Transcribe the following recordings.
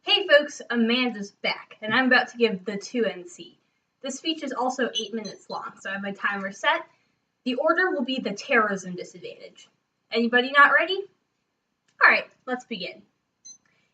Hey folks, Amanda's back, and I'm about to give the 2NC. This speech is also 8 minutes long, so I have my timer set. The order will be the terrorism disadvantage. Anybody not ready? Alright, let's begin.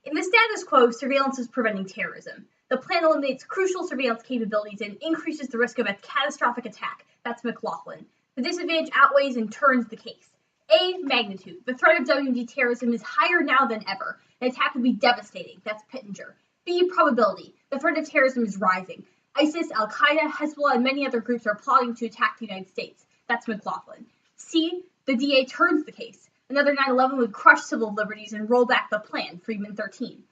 In the status quo, surveillance is preventing terrorism. The plan eliminates crucial surveillance capabilities and increases the risk of a catastrophic attack. That's McLaughlin. The disadvantage outweighs and turns the case. A, magnitude. The threat of WMD terrorism is higher now than ever. An attack would be devastating. That's Pittenger. B, probability. The threat of terrorism is rising. ISIS, Al-Qaeda, Hezbollah, and many other groups are plotting to attack the United States. That's McLaughlin. C, the DA turns the case. Another 9/11 would crush civil liberties and roll back the plan, Friedman 13.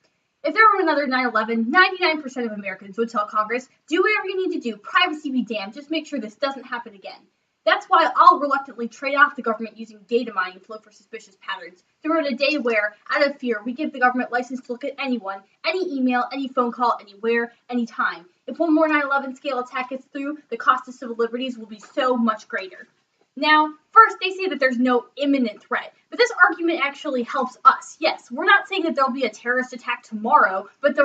If there were another 9/11, 99% of Americans would tell Congress, do whatever you need to do, privacy be damned, just make sure this doesn't happen again. That's why I'll reluctantly trade off the government using data mining to look for suspicious patterns. There were a day where, out of fear, we give the government license to look at anyone, any email, any phone call, anywhere, anytime. If one more 9/11 scale attack gets through, the cost of civil liberties will be so much greater. Now, first, they say that there's no imminent threat, but this argument actually helps us. Yes, we're not saying that there'll be a terrorist attack tomorrow, but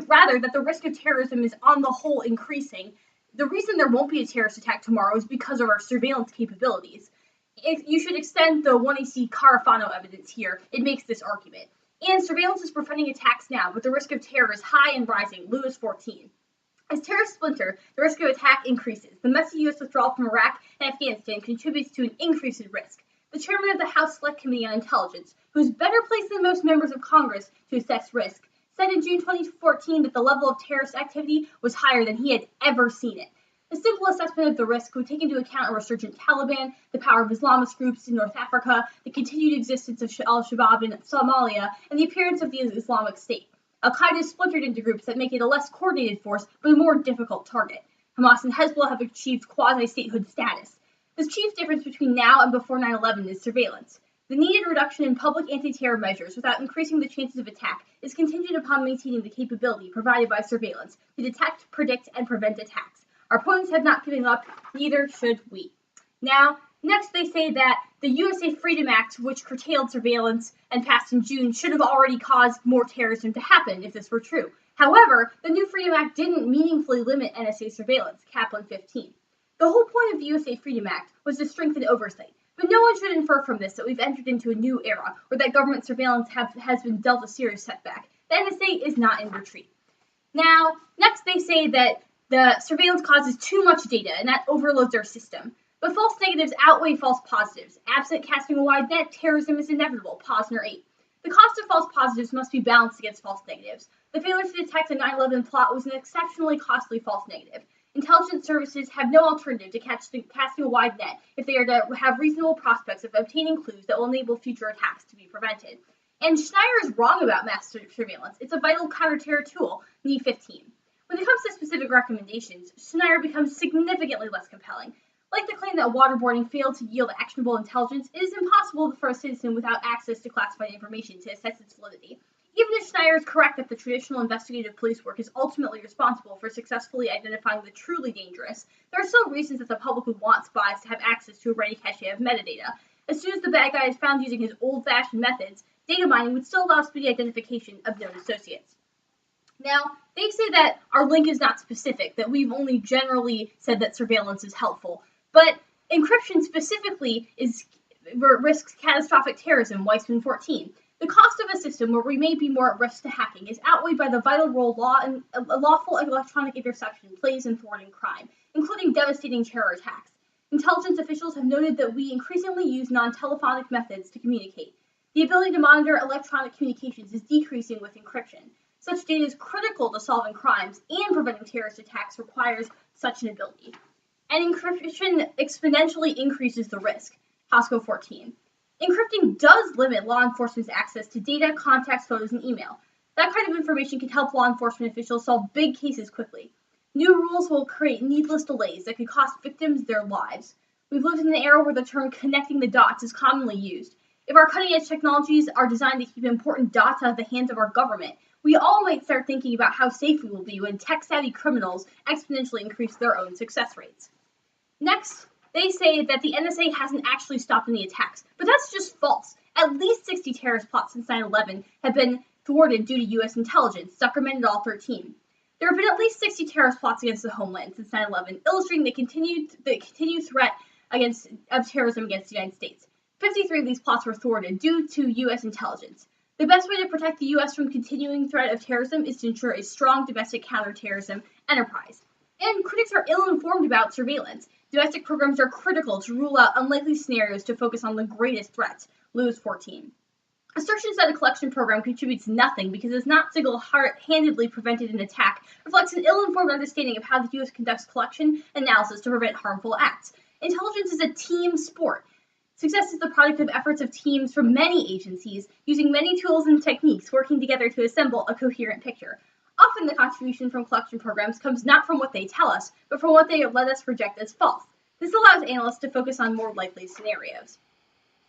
rather that the risk of terrorism is on the whole increasing. The reason there won't be a terrorist attack tomorrow is because of our surveillance capabilities. If you should extend the 1AC Carafano evidence here, it makes this argument. And surveillance is preventing attacks now, but the risk of terror is high and rising, Lewis 14. As terrorists splinter, the risk of attack increases. The messy U.S. withdrawal from Iraq and Afghanistan contributes to an increase in risk. The chairman of the House Select Committee on Intelligence, who is better placed than most members of Congress to assess risk, said in June 2014 that the level of terrorist activity was higher than he had ever seen it. A simple assessment of the risk would take into account a resurgent Taliban, the power of Islamist groups in North Africa, the continued existence of al-Shabaab in Somalia, and the appearance of the Islamic State. Al-Qaeda is splintered into groups that make it a less coordinated force, but a more difficult target. Hamas and Hezbollah have achieved quasi-statehood status. The chief difference between now and before 9/11 is surveillance. The needed reduction in public anti-terror measures without increasing the chances of attack is contingent upon maintaining the capability provided by surveillance to detect, predict, and prevent attacks. Our opponents have not given up, neither should we. Now, next they say that the USA Freedom Act, which curtailed surveillance and passed in June, should have already caused more terrorism to happen if this were true. However, the new Freedom Act didn't meaningfully limit NSA surveillance, Kaplan 15. The whole point of the USA Freedom Act was to strengthen oversight. But no one should infer from this that we've entered into a new era or that government surveillance has been dealt a serious setback. The NSA is not in retreat. Now, next they say that the surveillance causes too much data and that overloads our system. But false negatives outweigh false positives. Absent casting a wide net, terrorism is inevitable, Posner 8. The cost of false positives must be balanced against false negatives. The failure to detect a 9/11 plot was an exceptionally costly false negative. Intelligence services have no alternative to casting a wide net if they are to have reasonable prospects of obtaining clues that will enable future attacks to be prevented. And Schneier is wrong about mass surveillance. It's a vital counter-terror tool, NE 15. When it comes to specific recommendations, Schneier becomes significantly less compelling. Like the claim that waterboarding failed to yield actionable intelligence, it is impossible for a citizen without access to classified information to assess its validity. Even if Schneier is correct that the traditional investigative police work is ultimately responsible for successfully identifying the truly dangerous, there are still reasons that the public would want spies to have access to a ready cache of metadata. As soon as the bad guy is found using his old-fashioned methods, data mining would still allow speedy identification of known associates. Now, they say that our link is not specific, that we've only generally said that surveillance is helpful, but encryption specifically risks catastrophic terrorism, Weissman 14. The cost of a system where we may be more at risk to hacking is outweighed by the vital role lawful electronic interception plays in thwarting crime, including devastating terror attacks. Intelligence officials have noted that we increasingly use non-telephonic methods to communicate. The ability to monitor electronic communications is decreasing with encryption. Such data is critical to solving crimes, and preventing terrorist attacks requires such an ability. And encryption exponentially increases the risk, Hasco 14. Encrypting does limit law enforcement's access to data, contacts, photos, and email. That kind of information can help law enforcement officials solve big cases quickly. New rules will create needless delays that could cost victims their lives. We've lived in an era where the term connecting the dots is commonly used. If our cutting-edge technologies are designed to keep important dots out of the hands of our government, we all might start thinking about how safe we will be when tech-savvy criminals exponentially increase their own success rates. Next, they say that the NSA hasn't actually stopped any attacks, but that's just false. At least 60 terrorist plots since 9/11 have been thwarted due to U.S. intelligence, documented all 13. There have been at least 60 terrorist plots against the homeland since 9/11, illustrating the continued threat of terrorism against the United States. 53 of these plots were thwarted due to U.S. intelligence. The best way to protect the U.S. from continuing threat of terrorism is to ensure a strong domestic counterterrorism enterprise. And critics are ill-informed about surveillance. Domestic programs are critical to rule out unlikely scenarios to focus on the greatest threats. Lewis 14. Assertions that a collection program contributes nothing because it has not single-handedly prevented an attack reflects an ill-informed understanding of how the U.S. conducts collection analysis to prevent harmful acts. Intelligence is a team sport. Success is the product of efforts of teams from many agencies, using many tools and techniques, working together to assemble a coherent picture. Often the contribution from collection programs comes not from what they tell us, but from what they let us reject as false. This allows analysts to focus on more likely scenarios.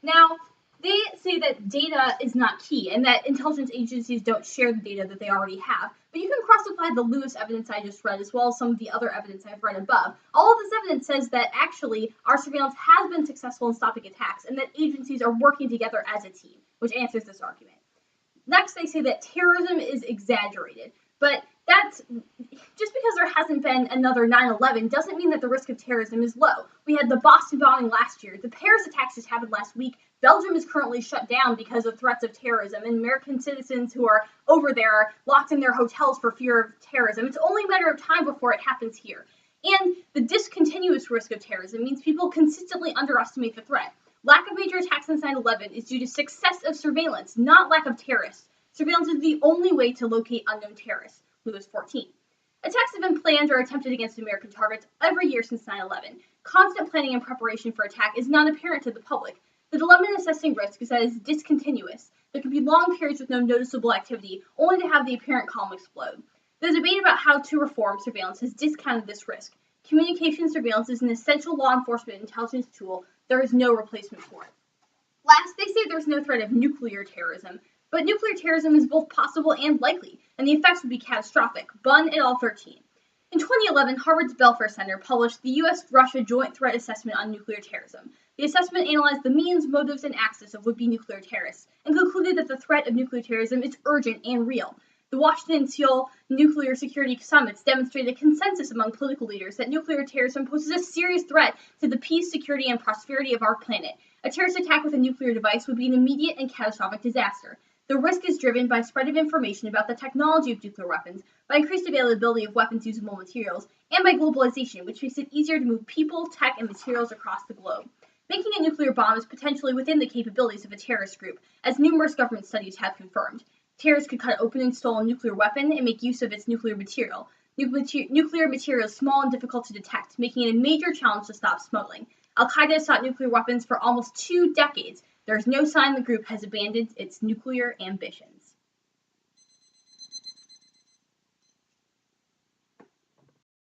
Now, they say that data is not key and that intelligence agencies don't share the data that they already have, but you can cross-apply the Lewis evidence I just read as well as some of the other evidence I've read above. All of this evidence says that actually our surveillance has been successful in stopping attacks and that agencies are working together as a team, which answers this argument. Next, they say that terrorism is exaggerated, but that's just because there hasn't been another 9/11 doesn't mean that the risk of terrorism is low. We had the Boston bombing last year. The Paris attacks just happened last week. Belgium is currently shut down because of threats of terrorism, and American citizens who are over there are locked in their hotels for fear of terrorism. It's only a matter of time before it happens here. And the discontinuous risk of terrorism means people consistently underestimate the threat. Lack of major attacks since 9/11 is due to success of surveillance, not lack of terrorists. Surveillance is the only way to locate unknown terrorists. Lewis 14. Attacks have been planned or attempted against American targets every year since 9/11. Constant planning and preparation for attack is not apparent to the public. The dilemma in assessing risk is that it is discontinuous. There can be long periods with no noticeable activity, only to have the apparent calm explode. The debate about how to reform surveillance has discounted this risk. Communication surveillance is an essential law enforcement intelligence tool. There is no replacement for it. Last, they say there's no threat of nuclear terrorism, but nuclear terrorism is both possible and likely, and the effects would be catastrophic. Bunn et al. 13. In 2011, Harvard's Belfer Center published the U.S.-Russia Joint Threat Assessment on Nuclear Terrorism. The assessment analyzed the means, motives, and axis of would-be nuclear terrorists, and concluded that the threat of nuclear terrorism is urgent and real. The Washington and Seoul nuclear security summits demonstrated a consensus among political leaders that nuclear terrorism poses a serious threat to the peace, security, and prosperity of our planet. A terrorist attack with a nuclear device would be an immediate and catastrophic disaster. The risk is driven by spread of information about the technology of nuclear weapons, by increased availability of weapons-usable materials, and by globalization, which makes it easier to move people, tech, and materials across the globe. Making a nuclear bomb is potentially within the capabilities of a terrorist group, as numerous government studies have confirmed. Terrorists could cut open and install a nuclear weapon and make use of its nuclear material. Nuclear material is small and difficult to detect, making it a major challenge to stop smuggling. Al-Qaeda has sought nuclear weapons for almost 2 decades. There is no sign the group has abandoned its nuclear ambitions.